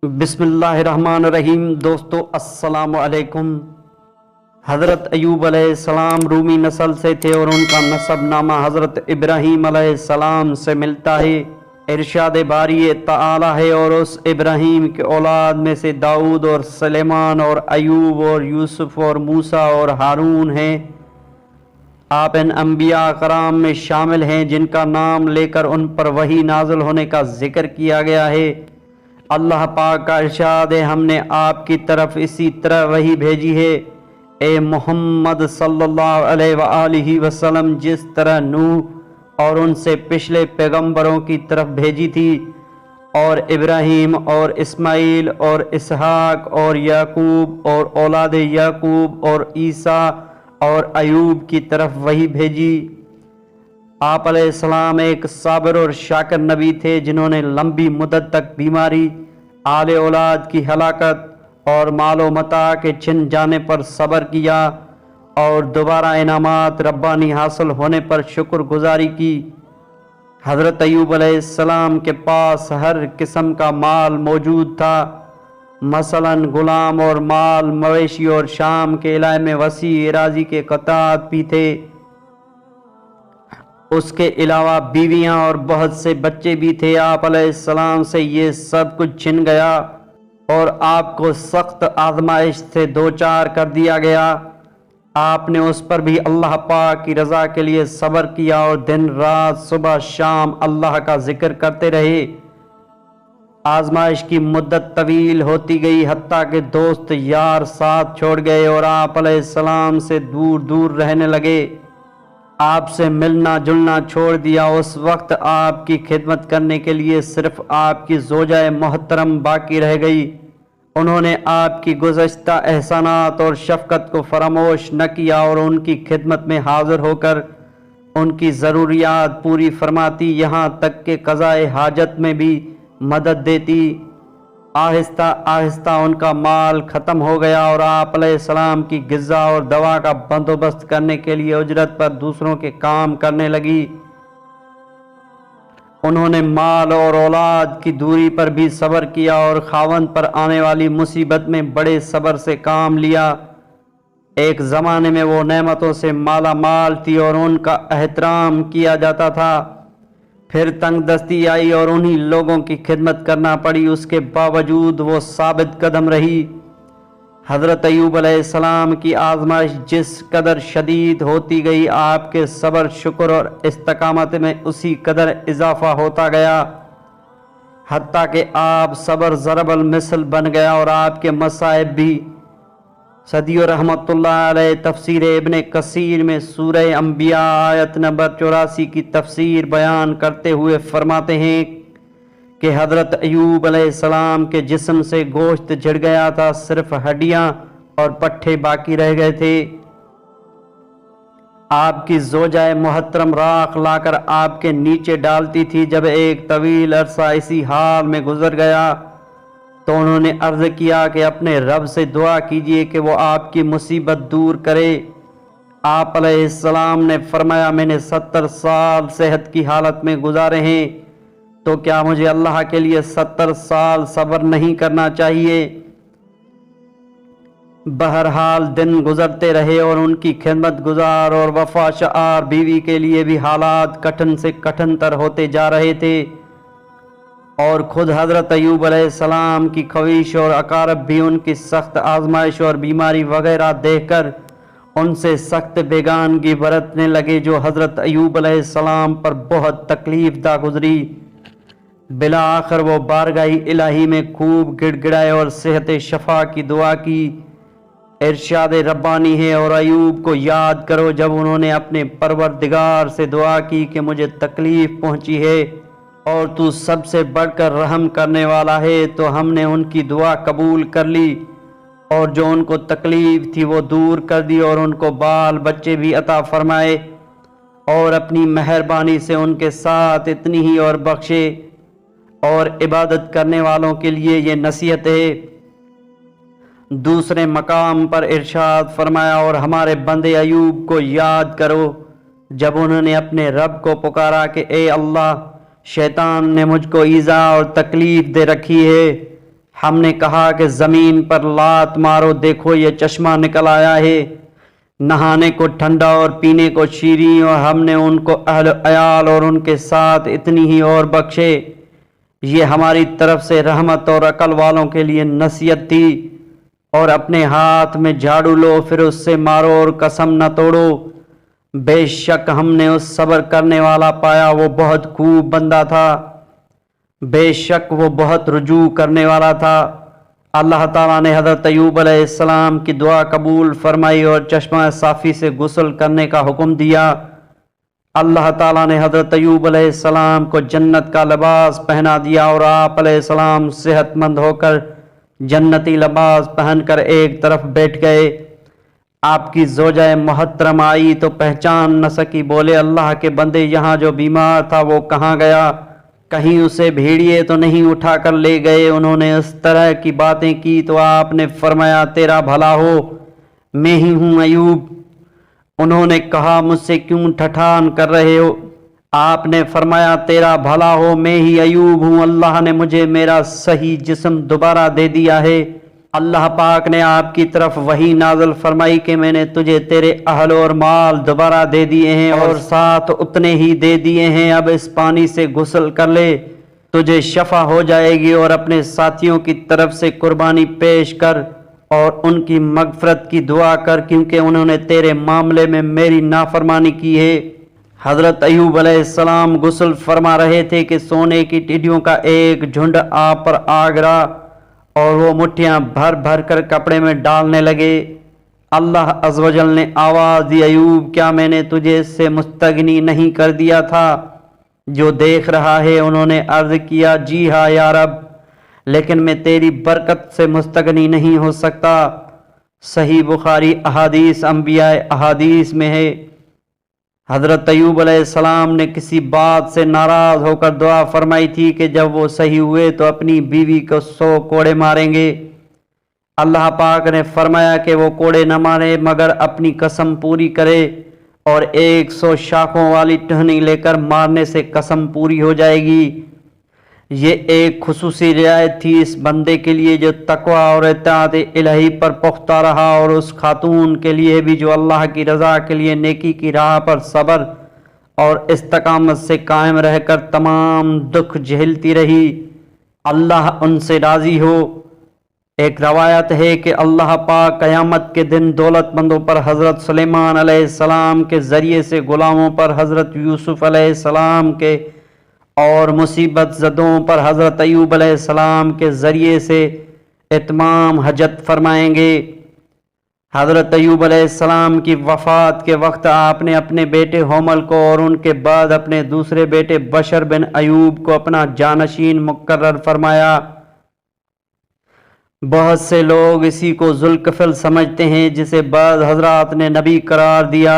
بسم اللہ الرحمن الرحیم۔ دوستو السلام علیکم۔ حضرت ایوب علیہ السلام رومی نسل سے تھے اور ان کا نسب نامہ حضرت ابراہیم علیہ السلام سے ملتا ہے۔ ارشاد باری تعالی ہے، اور اس ابراہیم کے اولاد میں سے داؤد اور سلیمان اور ایوب اور یوسف اور موسیٰ اور ہارون ہیں۔ آپ ان انبیاء کرام میں شامل ہیں جن کا نام لے کر ان پر وحی نازل ہونے کا ذکر کیا گیا ہے۔ اللہ پاک کا ارشاد ہے، ہم نے آپ کی طرف اسی طرح وحی بھیجی ہے اے محمد صلی اللہ علیہ وآلہ وسلم، جس طرح نوح اور ان سے پچھلے پیغمبروں کی طرف بھیجی تھی، اور ابراہیم اور اسماعیل اور اسحاق اور یعقوب اور اولاد یعقوب اور عیسیٰ اور ایوب کی طرف وحی بھیجی۔ آپ علیہ السلام ایک صابر اور شاکر نبی تھے جنہوں نے لمبی مدت تک بیماری، آل اولاد کی ہلاکت اور مال و متاع کے چھن جانے پر صبر کیا، اور دوبارہ انعامات ربانی حاصل ہونے پر شکر گزاری کی۔ حضرت ایوب علیہ السلام کے پاس ہر قسم کا مال موجود تھا، مثلاً غلام اور مال مویشی، اور شام کے علاقے میں وسیع اراضی کے قطعات بھی تھے۔ اس کے علاوہ بیویاں اور بہت سے بچے بھی تھے۔ آپ علیہ السلام سے یہ سب کچھ چھن گیا اور آپ کو سخت آزمائش سے دوچار کر دیا گیا۔ آپ نے اس پر بھی اللہ پاک کی رضا کے لیے صبر کیا اور دن رات صبح شام اللہ کا ذکر کرتے رہے۔ آزمائش کی مدت طویل ہوتی گئی، حتیٰ کہ دوست یار ساتھ چھوڑ گئے اور آپ علیہ السلام سے دور دور رہنے لگے، آپ سے ملنا جلنا چھوڑ دیا۔ اس وقت آپ کی خدمت کرنے کے لیے صرف آپ کی زوجہ محترم باقی رہ گئی۔ انہوں نے آپ کی گزشتہ احسانات اور شفقت کو فراموش نہ کیا اور ان کی خدمت میں حاضر ہو کر ان کی ضروریات پوری فرماتی، یہاں تک کہ قضاء حاجت میں بھی مدد دیتی۔ آہستہ آہستہ ان کا مال ختم ہو گیا اور آپ علیہ السلام کی غذا اور دوا کا بندوبست کرنے کے لیے اجرت پر دوسروں کے کام کرنے لگی۔ انہوں نے مال اور اولاد کی دوری پر بھی صبر کیا اور خاوند پر آنے والی مصیبت میں بڑے صبر سے کام لیا۔ ایک زمانے میں وہ نعمتوں سے مالا مال تھی اور ان کا احترام کیا جاتا تھا، پھر تنگ دستی آئی اور انہی لوگوں کی خدمت کرنا پڑی، اس کے باوجود وہ ثابت قدم رہی۔ حضرت ایوب علیہ السلام کی آزمائش جس قدر شدید ہوتی گئی، آپ کے صبر، شکر اور استقامت میں اسی قدر اضافہ ہوتا گیا، حتیٰ کہ آپ صبر ضرب المثل بن گیا اور آپ کے مصائب بھی۔ صدیق رحمۃ اللہ علیہ تفسیر ابن کثیر میں سورہ انبیاء آیت نمبر 84 کی تفسیر بیان کرتے ہوئے فرماتے ہیں کہ حضرت ایوب علیہ السلام کے جسم سے گوشت جھڑ گیا تھا، صرف ہڈیاں اور پٹھے باقی رہ گئے تھے۔ آپ کی زوجہ محترم راکھ لا کر آپ کے نیچے ڈالتی تھی۔ جب ایک طویل عرصہ اسی حال میں گزر گیا تو انہوں نے عرض کیا کہ اپنے رب سے دعا کیجئے کہ وہ آپ کی مصیبت دور کرے۔ آپ علیہ السلام نے فرمایا، میں نے 70 سال صحت کی حالت میں گزارے ہیں، تو کیا مجھے اللہ کے لیے 70 سال صبر نہیں کرنا چاہیے؟ بہرحال دن گزرتے رہے اور ان کی خدمت گزار اور وفا شعار بیوی کے لیے بھی حالات کٹھن سے کٹھن تر ہوتے جا رہے تھے، اور خود حضرت ایوب علیہ السلام کی خواہش اور اقارب بھی ان کی سخت آزمائش اور بیماری وغیرہ دیکھ کر ان سے سخت بیگانگی برتنے لگے، جو حضرت ایوب علیہ السلام پر بہت تکلیف دہ گزری۔ بالآخر وہ بارگاہ الہی میں خوب گڑ گڑائے اور صحت شفا کی دعا کی۔ ارشاد ربانی ہے، اور ایوب کو یاد کرو جب انہوں نے اپنے پروردگار سے دعا کی کہ مجھے تکلیف پہنچی ہے اور تو سب سے بڑھ کر رحم کرنے والا ہے، تو ہم نے ان کی دعا قبول کر لی اور جو ان کو تکلیف تھی وہ دور کر دی، اور ان کو بال بچے بھی عطا فرمائے، اور اپنی مہربانی سے ان کے ساتھ اتنی ہی اور بخشے۔ اور عبادت کرنے والوں کے لیے یہ نصیحت ہے۔ دوسرے مقام پر ارشاد فرمایا، اور ہمارے بندے ایوب کو یاد کرو جب انہوں نے اپنے رب کو پکارا کہ اے اللہ، شیطان نے مجھ کو ایذا اور تکلیف دے رکھی ہے، ہم نے کہا کہ زمین پر لات مارو، دیکھو یہ چشمہ نکل آیا ہے، نہانے کو ٹھنڈا اور پینے کو شیریں، اور ہم نے ان کو اہل عیال اور ان کے ساتھ اتنی ہی اور بخشے۔ یہ ہماری طرف سے رحمت اور عقل والوں کے لیے نصیحت تھی۔ اور اپنے ہاتھ میں جھاڑو لو، پھر اس سے مارو اور قسم نہ توڑو، بے شک ہم نے اس صبر کرنے والا پایا، وہ بہت خوب بندہ تھا، بے شک وہ بہت رجوع کرنے والا تھا۔ اللہ تعالیٰ نے حضرت ایوب علیہ السلام کی دعا قبول فرمائی اور چشمہ صافی سے غسل کرنے کا حکم دیا۔ اللہ تعالیٰ نے حضرت ایوب علیہ السلام کو جنت کا لباس پہنا دیا، اور آپ علیہ السلام صحت مند ہو کر جنتی لباس پہن کر ایک طرف بیٹھ گئے۔ آپ کی زوجہ محترم آئی تو پہچان نہ سکی، بولے اللہ کے بندے، یہاں جو بیمار تھا وہ کہاں گیا؟ کہیں اسے بھیڑیے تو نہیں اٹھا کر لے گئے؟ انہوں نے اس طرح کی باتیں کی تو آپ نے فرمایا تیرا بھلا ہو، میں ہی ہوں ایوب۔ انہوں نے کہا مجھ سے کیوں ٹھٹھان کر رہے ہو؟ آپ نے فرمایا تیرا بھلا ہو، میں ہی ایوب ہوں، اللہ نے مجھے میرا صحیح جسم دوبارہ دے دیا ہے۔ اللہ پاک نے آپ کی طرف وحی نازل فرمائی کہ میں نے تجھے تیرے اہل اور مال دوبارہ دے دیے ہیں، اور ساتھ اتنے ہی دے دیے ہیں، اب اس پانی سے غسل کر لے، تجھے شفا ہو جائے گی، اور اپنے ساتھیوں کی طرف سے قربانی پیش کر اور ان کی مغفرت کی دعا کر، کیونکہ انہوں نے تیرے معاملے میں میری نافرمانی کی ہے۔ حضرت ایوب علیہ السلام غسل فرما رہے تھے کہ سونے کی ٹڈیوں کا ایک جھنڈ آپ پر آ گرا، اور وہ مٹھیاں بھر بھر کر کپڑے میں ڈالنے لگے۔ اللہ عز و جل نے آواز دی، ایوب کیا میں نے تجھے اس سے مستغنی نہیں کر دیا تھا جو دیکھ رہا ہے؟ انہوں نے عرض کیا جی ہاں یا رب، لیکن میں تیری برکت سے مستغنی نہیں ہو سکتا۔ صحیح بخاری احادیث انبیاء احادیث میں ہے۔ حضرت ایوب علیہ السلام نے کسی بات سے ناراض ہو کر دعا فرمائی تھی کہ جب وہ صحیح ہوئے تو اپنی بیوی کو 100 کوڑے ماریں گے۔ اللہ پاک نے فرمایا کہ وہ کوڑے نہ مارے مگر اپنی قسم پوری کرے، اور 100 شاخوں والی ٹہنی لے کر مارنے سے قسم پوری ہو جائے گی۔ یہ ایک خصوصی رعایت تھی اس بندے کے لیے جو تقوی اور اطاعت الہی پر پختہ رہا، اور اس خاتون کے لیے بھی جو اللہ کی رضا کے لیے نیکی کی راہ پر صبر اور استقامت سے قائم رہ کر تمام دکھ جھیلتی رہی، اللہ ان سے راضی ہو۔ ایک روایت ہے کہ اللہ پاک قیامت کے دن دولت مندوں پر حضرت سلیمان علیہ السلام کے ذریعے سے، غلاموں پر حضرت یوسف علیہ السلام کے، اور مصیبت زدوں پر حضرت ایوب علیہ السلام کے ذریعے سے اتمام حجت فرمائیں گے۔ حضرت ایوب علیہ السلام کی وفات کے وقت آپ نے اپنے بیٹے حمل کو اور ان کے بعد اپنے دوسرے بیٹے بشر بن ایوب کو اپنا جانشین مقرر فرمایا۔ بہت سے لوگ اسی کو ذوالکفل سمجھتے ہیں، جسے بعض حضرات نے نبی قرار دیا،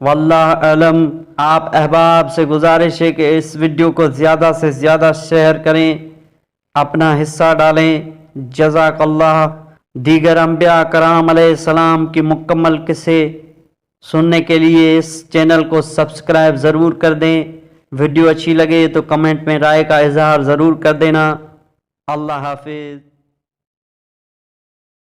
واللہ علم۔ آپ احباب سے گزارش ہے کہ اس ویڈیو کو زیادہ سے زیادہ شیئر کریں، اپنا حصہ ڈالیں، جزاک اللہ۔ دیگر انبیاء کرام علیہ السلام کی مکمل قصے سننے کے لیے اس چینل کو سبسکرائب ضرور کر دیں۔ ویڈیو اچھی لگے تو کمنٹ میں رائے کا اظہار ضرور کر دینا۔ اللہ حافظ۔